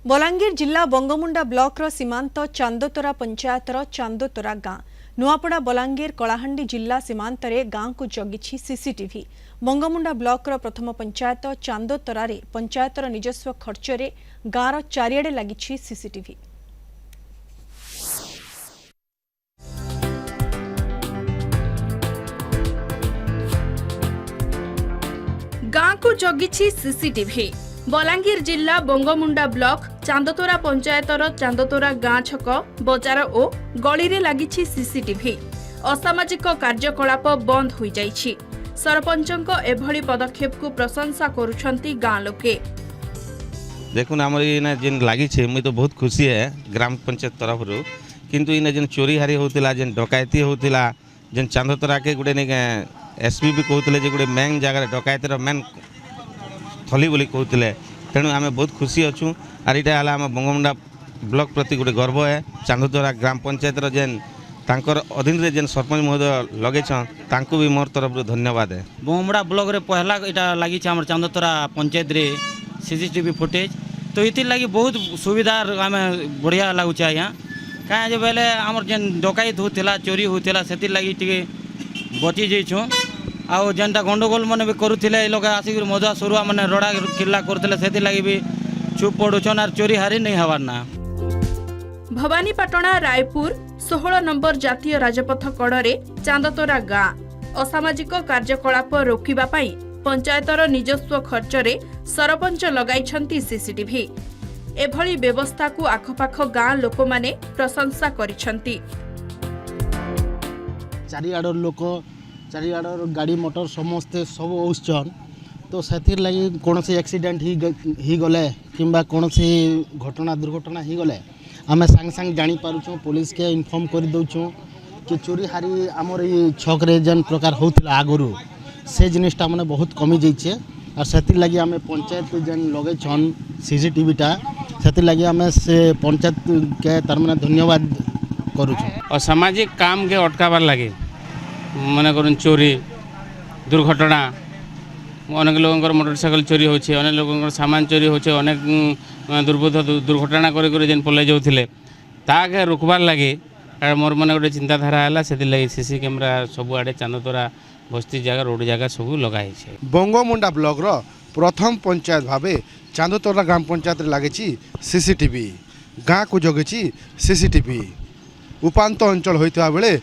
बलांगीर जिला बंगमुंडा ब्लॉक सीमांत चांदोतोरा पंचायतर चांदोतोरा गाँ नुआपड़ा बलांगीर कलाहांडी जिला सीमांत गाँ को जगिछि सीसीटीवी। बंगमुंडा ब्लॉक प्रथम पंचायत चांदोतोरा पंचायतर निजस्व खर्चरे गाँर चारिआडे लागिछि सीसीटीवी। गाँ को जगिछि सीसीटीवी। बलांगीर जिला बंगमुंडा ब्लॉक चांदोतोरा पंचायतर चांदोतोरा गाँ छक बजार और गली रे लागिछि सीसीटीवी। असामाजिक कार्यकलाप बंद हो जाइछि। सरपंचक एभली पदक्षेप को प्रशंसा करुछंती गाँ लोके। देखुन आम जेन लगी मुझे तो बहुत खुशी है ग्राम पंचायत तरफ रू किंतु इन जेन चोरी हारी होता जेन डकैती होता जेन चांदोतोरा के गोटे एसपी भी कहते गोटे मेन जगह डकैतर मेन थली बोली कहते तेणु आम बहुत खुशी अच्छू आर यहाँ आम बंगमुंडा ब्लॉक प्रति गोटे गर्व है। चांदोतोरा ग्राम पंचायत जेन तांकर अधीन रे जेन सरपंच महोदय लगेछन भी मोर तरफ धन्यवाद है। बंगमुंडा ब्लॉक रे पहला यहाँ लगी चांदोतोरा पंचायत रे सीसीटीवी फुटेज तो इति लगी बहुत सुविधा आम बढ़िया लगुच यहाँ कहीं जो बेले आम जेन डकैत होता चोरी होता से लगी टे बची जाइछुँ आउ जेनटा गंडगोल मैंने भी करुले लोग आसिक मजा सरुआ मैंने रड़ा किला करते से लगी भी चुप पड़ुछन और चोरी हारी नहीं हबार ना। भवानीपाटना रायपुर 16 नंबर जातीय राजपथ कड़े चांदोतोरा गाँ असामाजिक कार्यकलाप रोकिबा पई पंचायतर निजस्व खर्चरे सरपंच लगाइछंती सीसीटीवी। एभली व्यवस्था को आखपाख गाँ लोक माने प्रशंसा करिछंती। चारिआडर लोक चारिआडर गाड़ी मोटर समस्ते सब औसन तो से लगी कौन एक्सीडेंट ही गले किंबा कौन घटना दुर्घटना ही गले आम सांग सांग जानी पारुछुं पुलिस के इनफॉर्म कर दउछुं कि चोरी हारी आमर ये छक रे जन प्रकार होता आगुरी से जिनिसटा मैंने बहुत कमी जाइए और से लगी आम पंचायत जन लगे छन सीसीटीवीटा से लगी आम से पंचायत के तार मैंने धन्यवाद करुछुं। और सामाजिक काम के अटकाबार लगे मन कर चोरी दुर्घटना अनेक लोगों मोटरसाइकिल चोरी होचे अनेक लोगों सामान चोरी होचे अनेक दुर्बोध दुर्घटना कर पलि जाते ताके रोकबार लगे मोर मन गोटे चिंताधारा है से लगे सीसी कैमेरा सबुआड़े चांदोतोरा बस्ती जगह रोड जगह सब लगाई। बंगमुंडा ब्लॉक रो प्रथम पंचायत भावे चांदोतोरा ग्राम पंचायत लगे सीसीटीवी गाँ को जगे सीसीटीवी उपांत अंचल होता बेले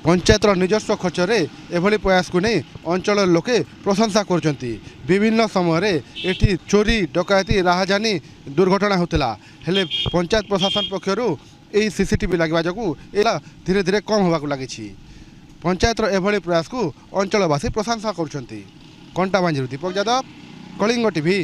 पंचायतर निजस्व खर्चरे एभली प्रयास को नहीं अंचल लोके प्रशंसा करछंती। विभिन्न समय एठी चोरी डकैती राहजानी दुर्घटना होता हेले पंचायत प्रशासन पक्षरु यही सीसीटीवी लगे जो धीरे धीरे कम होगा लगी। पंचायतर एभली प्रयास को अंचलवासी प्रशंसा करछंती। कंटाबांजी दीपक यादव कलिंग टीवी।